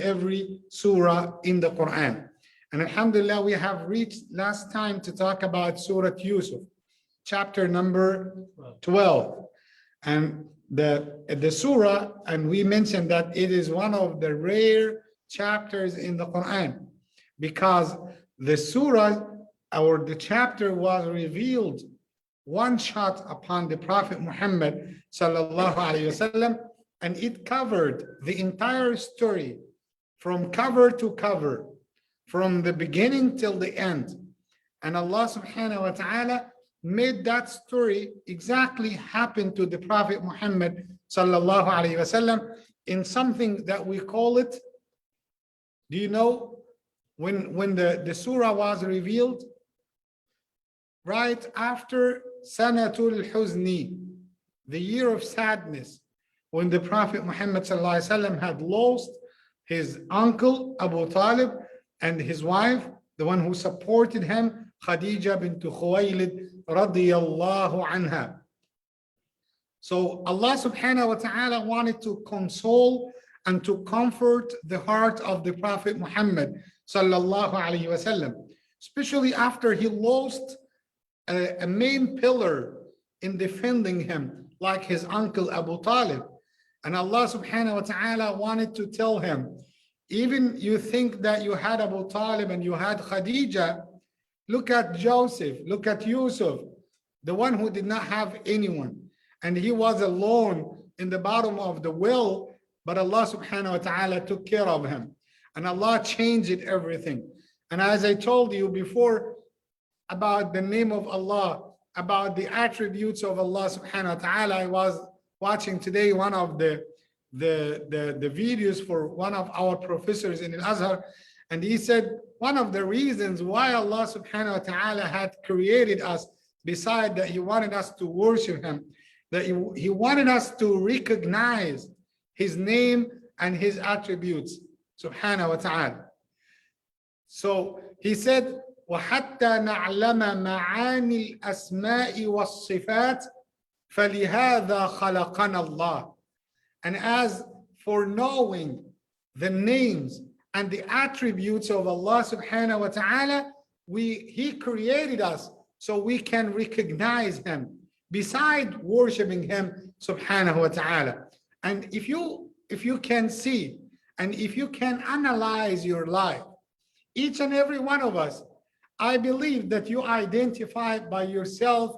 every surah in the Quran. And alhamdulillah, we have reached last time to talk about Surah Yusuf, chapter number 12. And the surah, and we mentioned that it is one of the rare chapters in the Quran, because the surah or the chapter was revealed one shot upon the Prophet Muhammad sallallahu alaihi wasallam, and it covered the entire story from cover to cover, from the beginning till the end. And Allah subhanahu wa ta'ala made that story exactly happen to the Prophet Muhammad sallallahu alaihi wasallam in something that we call it. Do you know when the surah was revealed? Right after Sanatul Huzni, the year of sadness, when the Prophet Muhammad sallallahu alaihi wasallam had lost his uncle Abu Talib and his wife, the one who supported him, Khadija bint Khuwaylid radiyallahu anha. So Allah subhanahu wa ta'ala wanted to console and to comfort the heart of the Prophet Muhammad sallallahu alaihi wasallam, especially after he lost a main pillar in defending him, like his uncle Abu Talib. And Allah subhanahu wa ta'ala wanted to tell him, even you think that you had Abu Talib and you had Khadija, look at Joseph, look at Yusuf, the one who did not have anyone. And he was alone in the bottom of the well, but Allah subhanahu wa ta'ala took care of him. And Allah changed everything. And as I told you before about the name of Allah, about the attributes of Allah subhanahu wa ta'ala, I was watching today one of the videos for one of our professors in Al-Azhar, and he said one of the reasons why Allah subhanahu wa ta'ala had created us, beside that he wanted us to worship him, that he wanted us to recognize his name and his attributes subhanahu wa ta'ala. So he said, وَحَتَّى نَعْلَمَ مَعَانِي الْأَسْمَاءِ وَالصِّفَاتِ فَلِهَذَا خَلَقَنَا اللَّهُ. And as for knowing the names and the attributes of Allah subhanahu wa ta'ala, he created us so we can recognize him, beside worshiping him subhanahu wa ta'ala. And if you can see, and if you can analyze your life, each and every one of us, I believe that you identify by yourself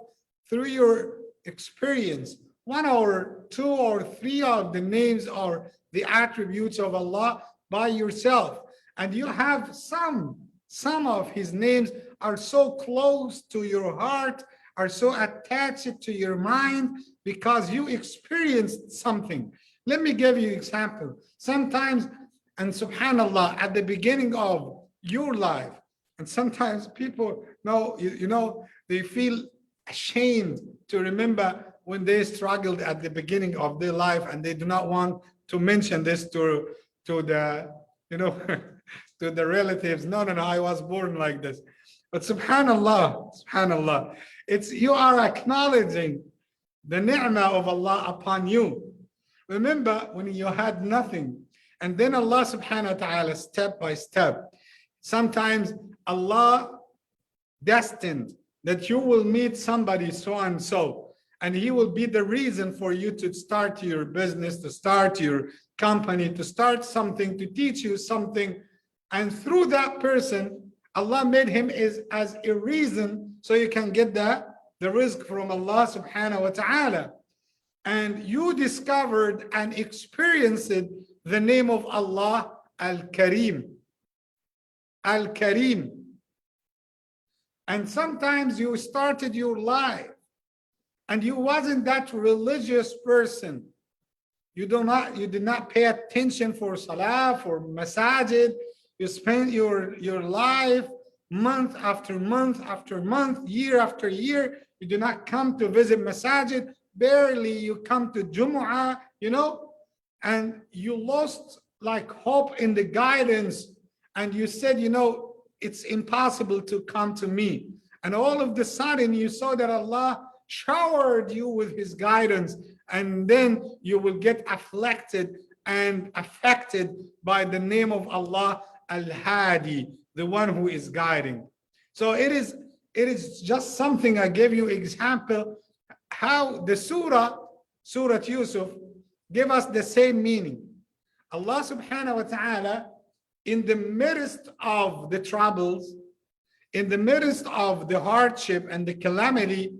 through your experience, one or two or three of the names or the attributes of Allah by yourself. And you have some of his names are so close to your heart, are so attached to your mind, because you experienced something. Let me give you an example. Sometimes, and subhanallah, at the beginning of your life, and sometimes people know, they feel ashamed to remember when they struggled at the beginning of their life, and they do not want to mention this to the, to the relatives. No, I was born like this. But subhanallah, you are acknowledging the ni'mah of Allah upon you. Remember when you had nothing, and then Allah subhanahu wa ta'ala, step by step, sometimes Allah destined that you will meet somebody so and so, and he will be the reason for you to start your business, to start your company, to start something, to teach you something. And through that person, Allah made him as a reason so you can get the rizq from Allah subhanahu wa ta'ala. And you discovered and experienced the name of Allah, Al-Karim. Al-Karim. And sometimes you started your life and you wasn't that religious person. You did not pay attention for salah, for masajid. You spent your life month after month after month, year after year. You do not come to visit masajid. Barely you come to Jumu'ah, and you lost like hope in the guidance. And you said, it's impossible to come to me. And all of the sudden you saw that Allah showered you with his guidance, and then you will get afflicted and affected by the name of Allah, Al-Hadi, the one who is guiding. So it is just something I gave you example how the Surah Yusuf, give us the same meaning. Allah subhanahu wa ta'ala, in the midst of the troubles, in the midst of the hardship and the calamity,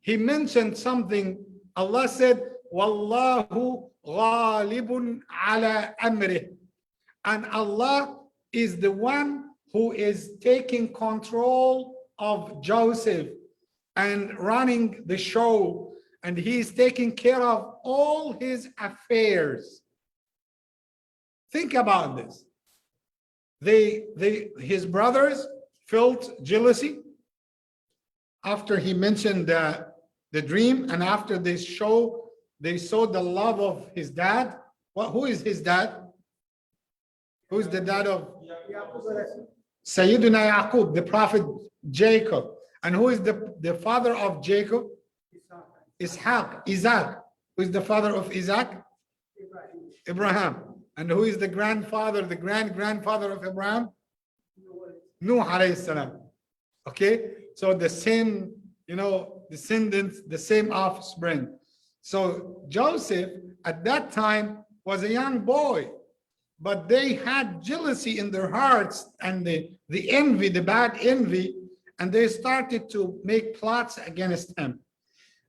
he mentioned something. Allah said, Wallahu ghalibun ala amrih. And Allah is the one who is taking control of Joseph and running the show, and he is taking care of all his affairs. Think about this. His brothers felt jealousy after he mentioned the dream, and after they saw the love of his dad. Who is his dad? Who is the dad of Sayyidina Yaqub, the prophet Jacob? And who is the father of Jacob? Ishaq, Isaac. Who is the father of Isaac? Ibrahim. And who is the grandfather, the grandfather of Abraham? Nuh alayhi salam. Okay, so the same, descendants, the same offspring. So Joseph at that time was a young boy, but they had jealousy in their hearts and the envy, the bad envy, and they started to make plots against him.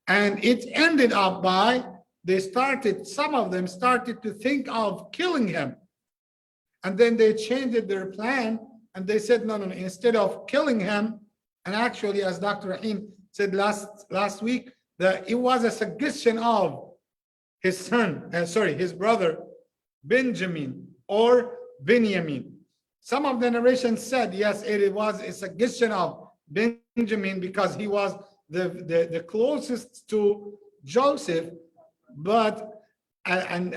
And it ended up by some of them started to think of killing him. And then they changed their plan and they said, no, instead of killing him, and actually, as Dr. Rahim said last week, that it was a suggestion of his his brother, Benjamin or Benjamin. Some of the narrations said, yes, it was a suggestion of Benjamin because he was the closest to Joseph, but and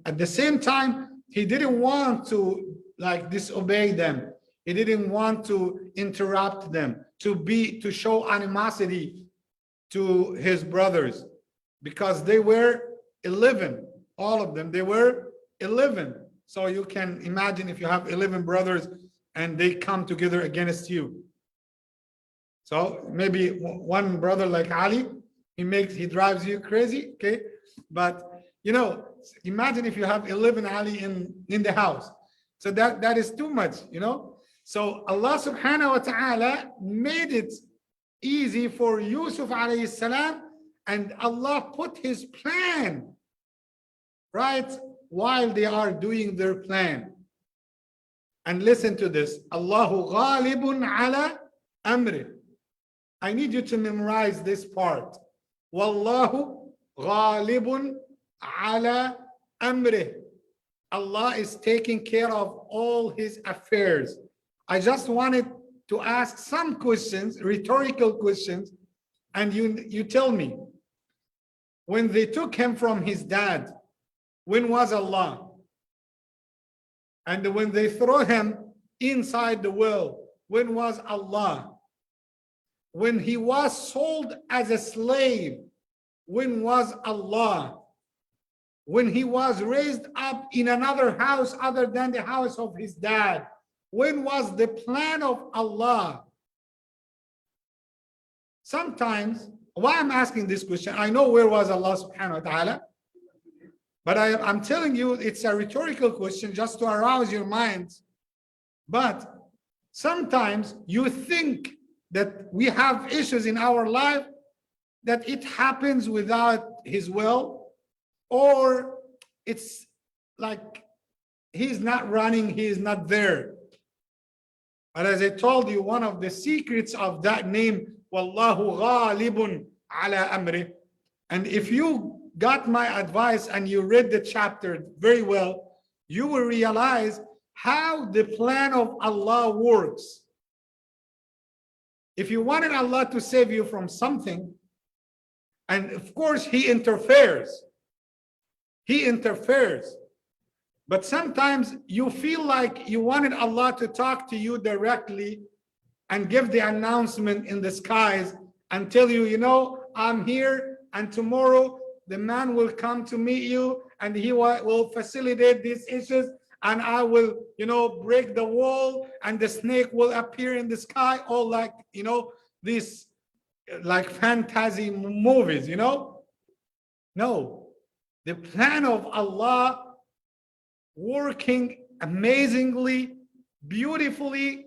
at the same time, he didn't want to disobey them. He didn't want to interrupt them, to show animosity to his brothers, because they were 11, all of them, they were 11. So you can imagine if you have 11 brothers and they come together against you. So maybe one brother like Ali, he drives you crazy, okay? But imagine if you have 11 Ali in the house. So that is too much, So Allah subhanahu wa ta'ala made it easy for Yusuf alayhi salam, and Allah put his plan right while they are doing their plan. And listen to this. Allahu ghalibun ala amri. I need you to memorize this part. Wallahu ghalibun ala amri. Allah is taking care of all his affairs. I just wanted to ask some questions, rhetorical questions, and you tell me. When they took him from his dad, when was Allah? And when they throw him inside the well, when was Allah? When he was sold as a slave, when was Allah? When he was raised up in another house other than the house of his dad, when was the plan of Allah? Sometimes, why I'm asking this question, I know where was Allah subhanahu wa ta'ala, but I'm telling you it's a rhetorical question just to arouse your minds. But sometimes you think that we have issues in our life, that it happens without his will, or it's like he's not running, he is not there. But as I told you, one of the secrets of that name, Wallahu ghalibun ala amri. And if you got my advice and you read the chapter very well, you will realize how the plan of Allah works. If you wanted Allah to save you from something, and of course he interferes. He interferes. But sometimes you feel like you wanted Allah to talk to you directly and give the announcement in the skies and tell you, I'm here, and tomorrow the man will come to meet you and he will facilitate these issues, and I will, break the wall, and the snake will appear in the sky, all like, these like fantasy movies, No, the plan of Allah working amazingly, beautifully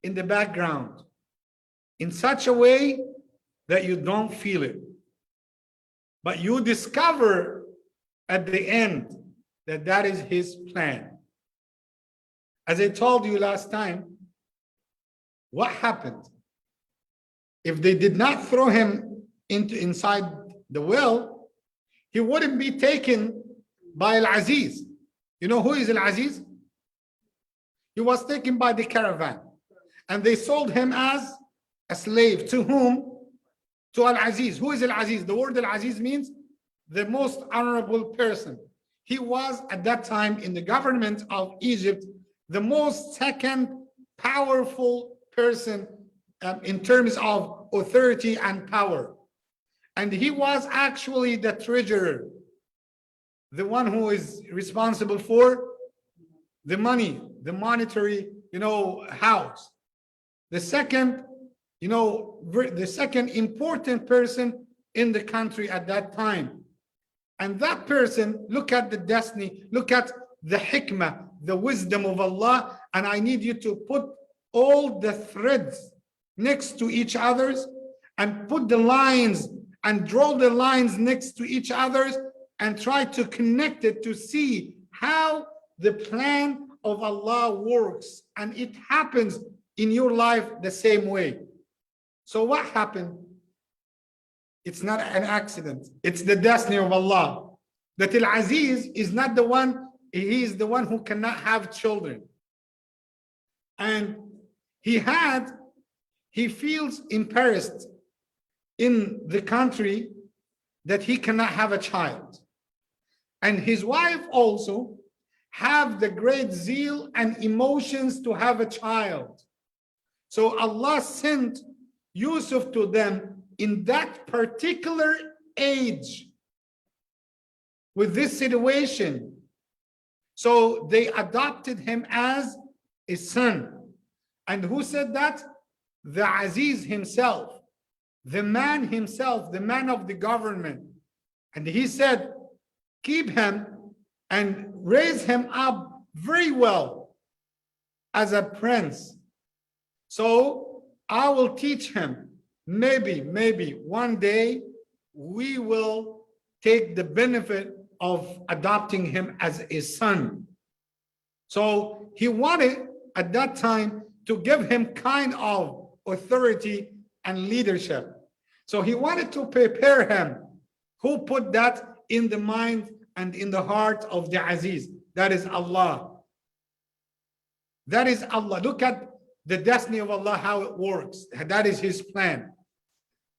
in the background, in such a way that you don't feel it. But you discover at the end that that is his plan. As I told you last time, what happened? If they did not throw him inside the well, he wouldn't be taken by Al-Aziz. You know who is Al-Aziz? He was taken by the caravan, and they sold him as a slave. To whom? To Al-Aziz. Who is Al-Aziz? The word Al-Aziz means the most honorable person. He was at that time in the government of Egypt the most second powerful person in terms of authority and power. And he was actually the treasurer, the one who is responsible for the money, the monetary, house. The second, the second important person in the country at that time. And that person, look at the destiny, look at the hikmah, the wisdom of Allah. And I need you to put all the threads next to each others, and put the lines and draw the lines next to each others, and try to connect it to see how the plan of Allah works. And it happens in your life the same way. So what happened? It's not an accident. It's the destiny of Allah. That Al-Aziz is not the one, he is the one who cannot have children. And he feels embarrassed in the country that he cannot have a child. And his wife also have the great zeal and emotions to have a child. So Allah sent Yusuf to them in that particular age with this situation. So they adopted him as a son. And who said that? The Aziz himself, the man himself, the man of the government. And he said, keep him and raise him up very well as a prince. So I will teach him. Maybe one day we will take the benefit of adopting him as a son. So he wanted at that time to give him kind of authority and leadership. So he wanted to prepare him. Who put that in the mind and in the heart of the Aziz? That is Allah. That is Allah. Look at the destiny of Allah, how it works. That is his plan.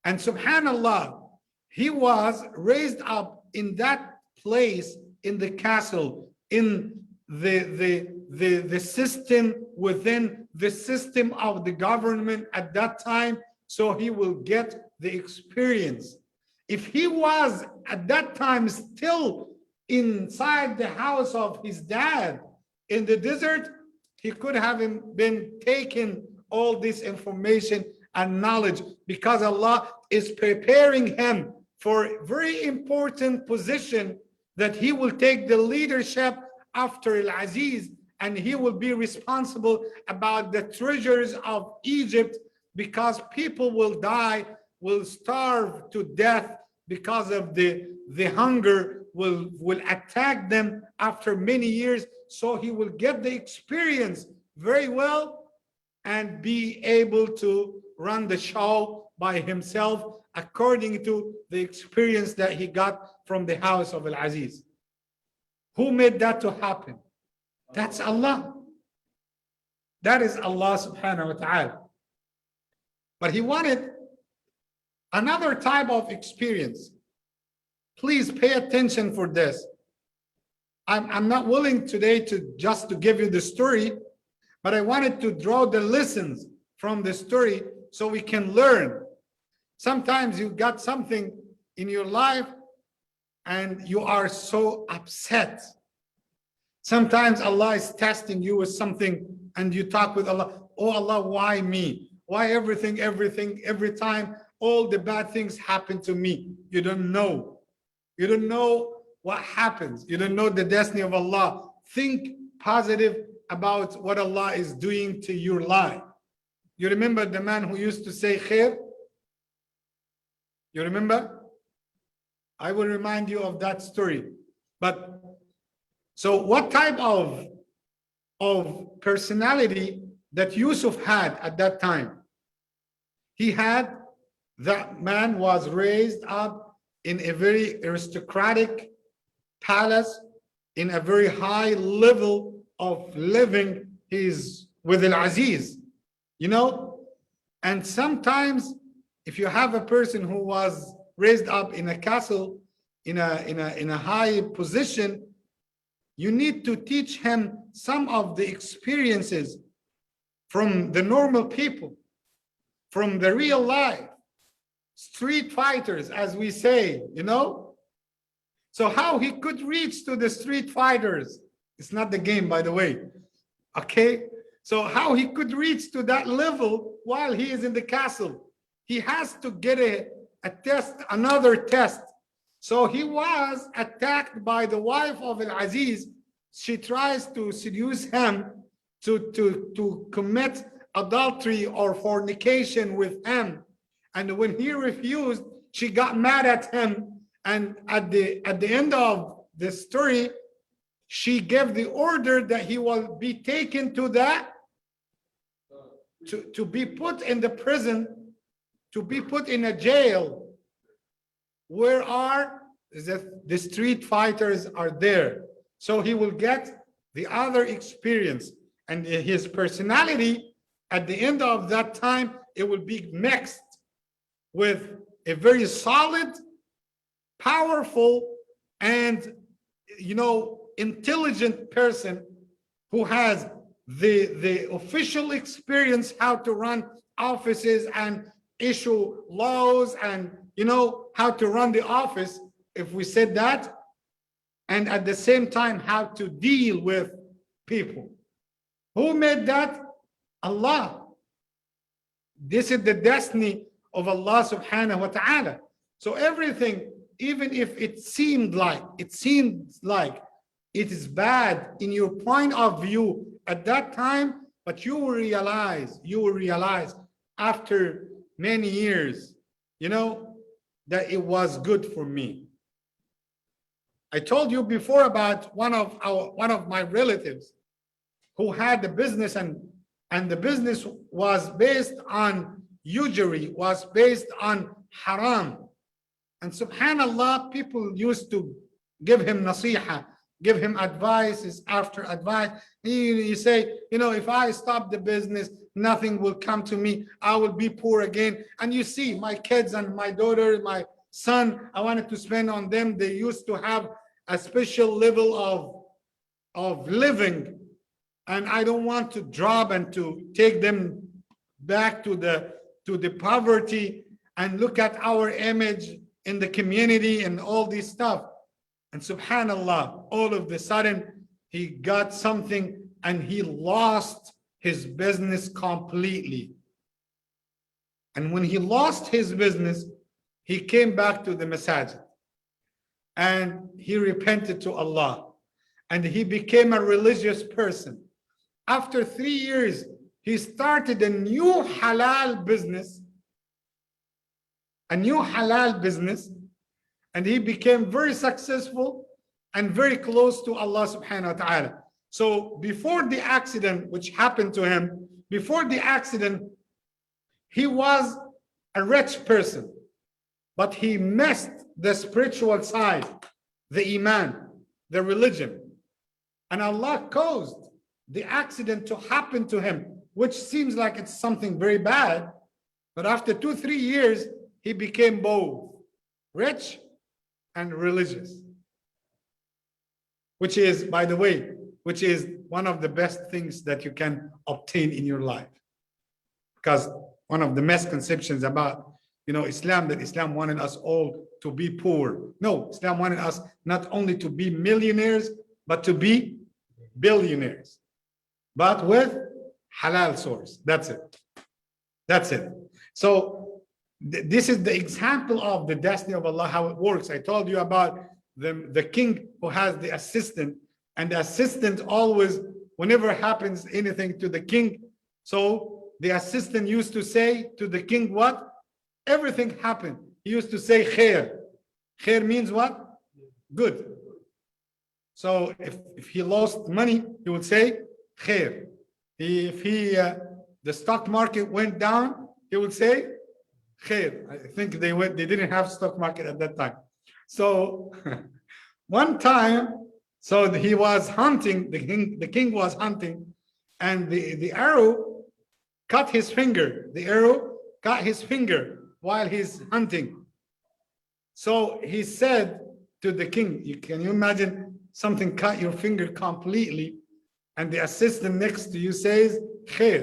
And subhanallah, he was raised up in that place, in the castle, in the system, within the system of the government at that time, so he will get the experience. If he was at that time still inside the house of his dad in the desert, he could have been taken all this information and knowledge, because Allah is preparing him for a very important position, that he will take the leadership after Al-Aziz, and he will be responsible about the treasures of Egypt, because people will die, will starve to death because of the hunger will attack them after many years. So he will get the experience very well and be able to run the show by himself according to the experience that he got from the house of Al-Aziz. Who made that to happen? That's Allah. That is Allah subhanahu wa ta'ala. But he wanted another type of experience. Please pay attention for this. I'm not willing today to just to give you the story, but I wanted to draw the lessons from the story so we can learn. Sometimes you got something in your life and you are so upset. Sometimes Allah is testing you with something and you talk with Allah, oh Allah, why me? Why everything, every time, all the bad things happen to me? You don't know. You don't know what happens. You don't know the destiny of Allah. Think positive about what Allah is doing to your life. You remember the man who used to say khair? You remember? I will remind you of that story. But so what type of personality that Yusuf had at that time? He had, that man was raised up in a very aristocratic palace, in a very high level of living. He's with Al-Aziz, you know? And sometimes if you have a person who was raised up in a castle, in a high position, you need to teach him some of the experiences from the normal people, from the real life, street fighters, as we say, you know? So how he could reach to the street fighters, it's not the game, by the way, okay? So how he could reach to that level while he is in the castle, he has to get a test, another test. So he was attacked by the wife of Al-Aziz. She tries to seduce him to commit adultery or fornication with him. And when he refused, she got mad at him. And at the end of the story, she gave the order that he will be taken to that, to be put in the prison, to be put in a jail, where are the street fighters are there. So he will get the other experience, and his personality at the end of that time, it will be mixed with a very solid, powerful, and intelligent person who has the official experience how to run offices and issue laws, and how to run the office, if we said that, and at the same time how to deal with people. Who made that? Allah. This is the destiny of Allah subhanahu wa ta'ala. So everything, even if it seems like it is bad in your point of view at that time, but you will realize after many years, that it was good for me. I told you before about one of my relatives who had the business, and the business was based on usury, was based on haram. And subhanallah, people used to give him nasiha, give him advices after advice. He say, if I stop the business, nothing will come to me. I will be poor again. And you see, my kids and my daughter, my son, I wanted to spend on them. They used to have a special level of living. And I don't want to drop and to take them back to the poverty, and look at our image in the community and all this stuff. And subhanallah, all of a sudden he got something and he lost his business completely. And when he lost his business, he came back to the masajid and he repented to Allah, and he became a religious person. After 3 years, he started a new halal business, and he became very successful and very close to Allah subhanahu wa ta'ala. So before the accident which happened to him, he was a rich person, but he missed the spiritual side, the iman, the religion. And Allah caused the accident to happen to him, which seems like it's something very bad. But after 2-3 years, he became both rich and religious, which is, by the way, one of the best things that you can obtain in your life. Because one of the misconceptions about Islam, that Islam wanted us all to be poor. No, Islam wanted us not only to be millionaires, but to be billionaires, but with halal source. That's it. That's it. So this is the example of the destiny of Allah, how it works. I told you about the king who has the assistant, and the assistant always, whenever happens anything to the king, so the assistant used to say to the king what? Everything happened. He used to say khair. Khair means what? Good. So if he lost money, he would say khair. If the stock market went down, he would say khair. I think they didn't have stock market at that time. So one time, so he was hunting, the king was hunting, and the arrow cut his finger. The arrow cut his finger while he's hunting. So he said to the king, can you imagine something cut your finger completely, and the assistant next to you says khair?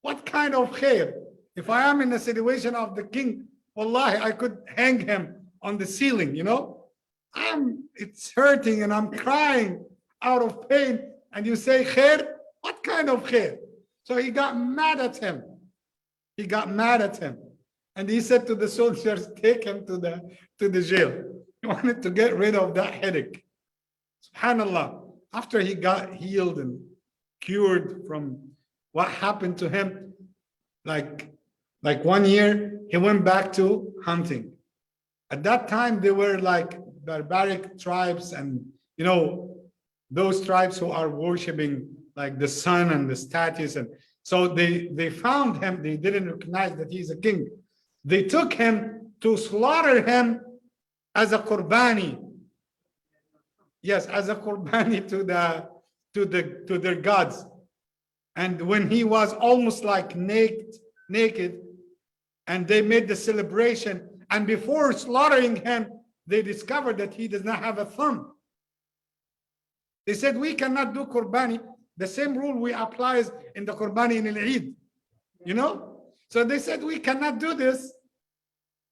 What kind of khair? If I am in a situation of the king, wallahi, I could hang him on the ceiling, you know? It's hurting and I'm crying out of pain, and you say khair? What kind of khair? So he got mad at him. He got mad at him. And he said to the soldiers, take him to the jail. He wanted to get rid of that headache. SubhanAllah. After he got healed and cured from what happened to him, like 1 year, he went back to hunting. At that time, they were like barbaric tribes, and you know, those tribes who are worshiping like the sun and the statues. And so they found him. They didn't recognize that he's a king. They took him to slaughter him as a qurbani. Yes, as a qurbani to their gods. And when he was almost like naked, and they made the celebration, and before slaughtering him, they discovered that he does not have a thumb. They said, we cannot do qurbani. The same rule we apply in the qurbani in al-Eid, you know? So they said, we cannot do this.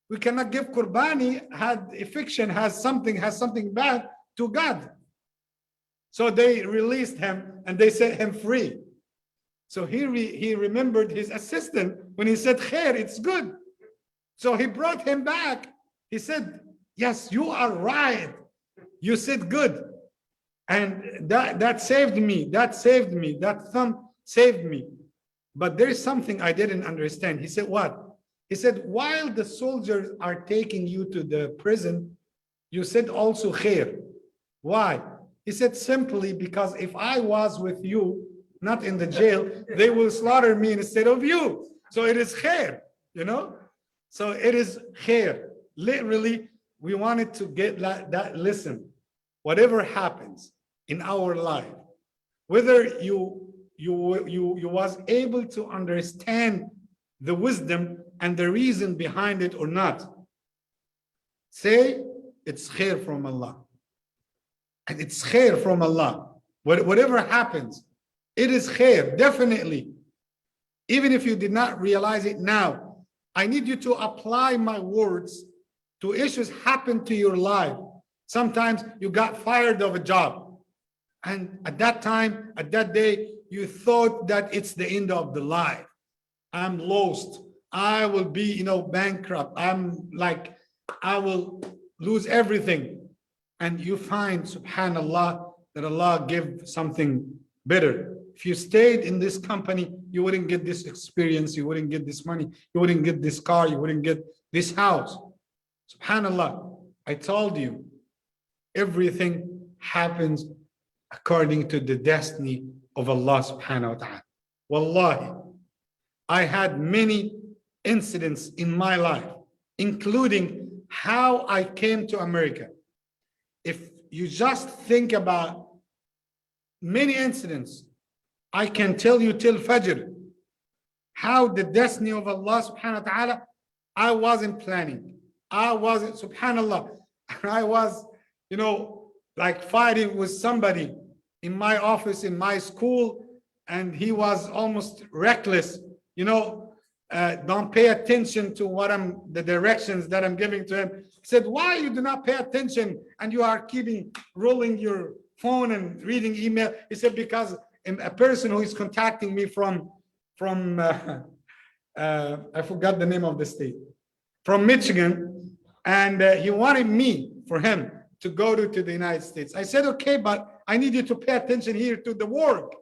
We cannot give qurbani, has something bad to God. So they released him and they set him free. So he remembered his assistant when he said khair, it's good. So he brought him back. He said, yes, you are right. You said good. And that saved me. That saved me. That thumb saved me. But there is something I didn't understand. He said, what? He said, while the soldiers are taking you to the prison, you said also khair. Why? He said, simply because if I was with you, not in the jail, they will slaughter me instead of you. So it is khair, you know? So it is khair. Literally, we wanted to get that. Listen, whatever happens in our life, whether you was able to understand the wisdom and the reason behind it or not, say it's khair from Allah. And it's khair from Allah. Whatever happens, it is khair, definitely. Even if you did not realize it now, I need you to apply my words to issues happen to your life. Sometimes you got fired of a job. And at that time, at that day, you thought that it's the end of the life. I'm lost. I will be, bankrupt. I will lose everything. And you find, subhanallah, that Allah give something better. If you stayed in this company, you wouldn't get this experience, you wouldn't get this money, you wouldn't get this car, you wouldn't get this house. Subhanallah, I told you, everything happens according to the destiny of Allah subhanahu wa ta'ala. Wallahi, I had many incidents in my life, including how I came to America. If you just think about many incidents, I can tell you till Fajr how the destiny of Allah subhanahu wa ta'ala, I wasn't planning. I wasn't, subhanallah, I was, like fighting with somebody in my office, in my school, and he was almost reckless, don't pay attention to the directions that I'm giving to him. He said, why you do not pay attention and you are rolling your phone and reading email? He said, because a person who is contacting me from I forgot the name of the state, from Michigan, and he wanted me for him to go to the United States. I said, okay, but I need you to pay attention here to the work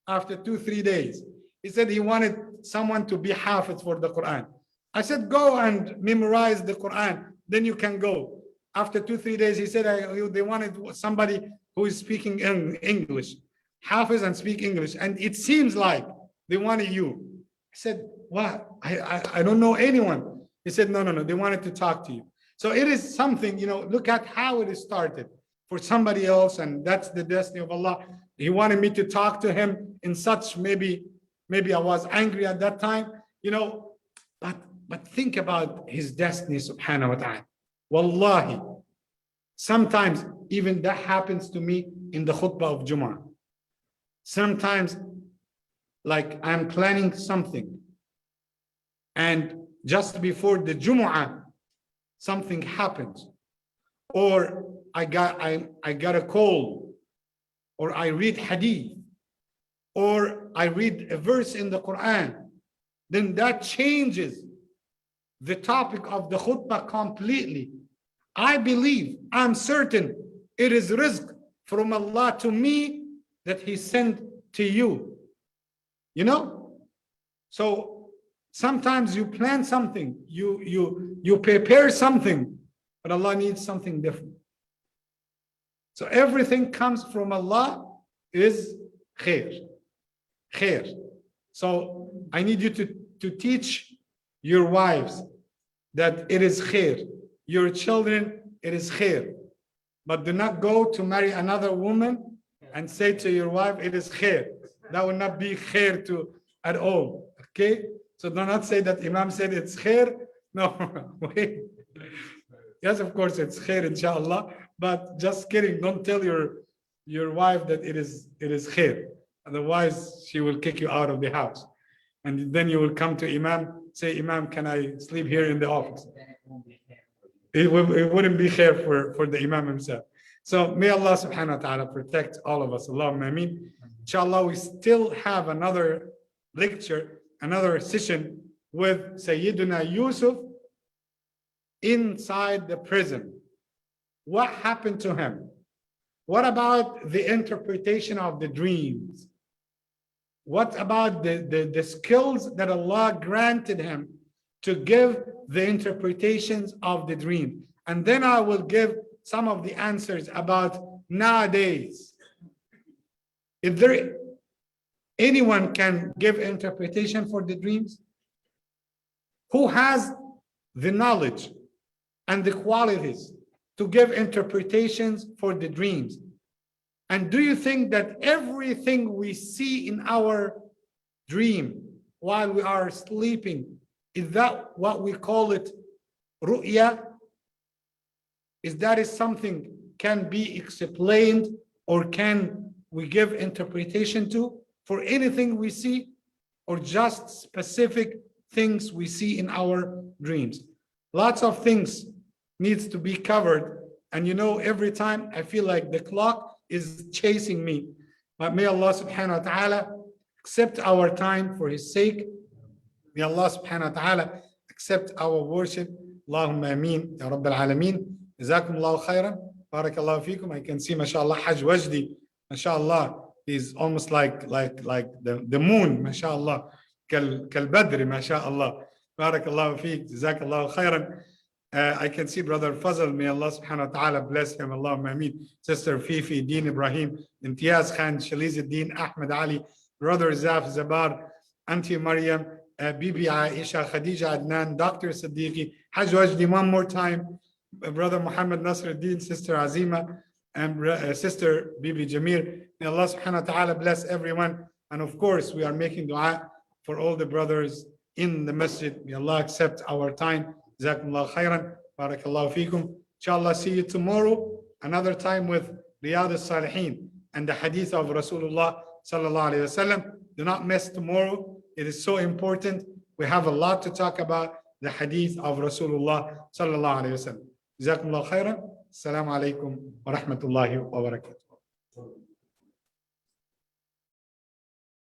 after 2-3 days. He said he wanted someone to be hafiz for the Quran. I said, go and memorize the Quran, then you can go. After 2-3 days, he said they wanted somebody who is speaking English, hafiz and speak English. And it seems like they wanted you. I said, what? I don't know anyone. He said, no, they wanted to talk to you. So it is something, look at how it is started for somebody else, and that's the destiny of Allah. He wanted me to talk to him in such, maybe I was angry at that time, but think about his destiny, subhanahu wa ta'ala. Wallahi, sometimes even that happens to me in the khutbah of Jumu'ah. Sometimes, like I'm planning something, and just before the Jumu'ah, something happens, or I got a cold, or I read hadith, or I read a verse in the Quran, then that changes the topic of the khutbah completely. I'm certain it is rizq from Allah to me that He sent to you. So sometimes you plan something, you prepare something, but Allah needs something different. So everything comes from Allah is khair. So I need you to teach your wives that it is khair. Your children, it is khair. But do not go to marry another woman and say to your wife, it is khair. That would not be khair at all. Okay? So do not say that Imam said it's khair. No, wait. Yes, of course it's khair, inshallah. But just kidding. Don't tell your wife that it is khair. Otherwise, she will kick you out of the house. And then you will come to Imam, say, Imam, can I sleep here in the office? It wouldn't be khair for the Imam himself. So may Allah subhanahu wa ta'ala protect all of us. Allahumma ameen. Inshallah, we still have another lecture, another session with Sayyidina Yusuf inside the prison. What happened to him? What about the interpretation of the dreams? What about the skills that Allah granted him to give the interpretations of the dream? And then I will give some of the answers about nowadays. If there anyone can give interpretation for the dreams, who has the knowledge and the qualities to give interpretations for the dreams? And do you think that everything we see in our dream while we are sleeping, is that what we call it ru'ya? Is that something can be explained, or can we give interpretation to for anything we see, or just specific things we see in our dreams? Lots of things needs to be covered. And every time I feel like the clock is chasing me. But may Allah subhanahu wa ta'ala accept our time for His sake. May Allah subhanahu wa ta'ala accept our worship. Allahumma ameen, ya Rabbil Alameen. Jazakumullahu khairan. Barakallahu feekum. I can see, mashallah, Hajj Wajdi, mashallah, is almost like the moon, mashallah. Kal Badri, mashallah. Barakallahu feek. Jazakallahu khairan. I can see Brother Fazal, may Allah subhanahu wa ta'ala bless him. Allahumma ameen. Sister Fifi, Deen Ibrahim, Imtiaz Khan, Shalizuddin, Ahmed Ali, Brother Zaf Zabar, Auntie Maryam, Bibi Aisha, Khadija Adnan, Dr. Siddiqui, Hajj Wajdi one more time, Brother Muhammad Nasruddin, Sister Azima, and Sister Bibi Jamir. May Allah subhanahu wa ta'ala bless everyone. And of course, we are making dua for all the brothers in the masjid. May Allah accept our time. Jazakumullah khairan. Barakallahu feekum. Inshallah, see you tomorrow, another time with Riyadh al-Salihin and the hadith of Rasulullah sallallahu alayhi wa sallam. Do not miss tomorrow. It is so important. We have a lot to talk about the hadith of Rasulullah sallallahu alayhi wa sallam. Jazakumullah khairan. Assalamu alaikum wa rahmatullahi wa barakatuh.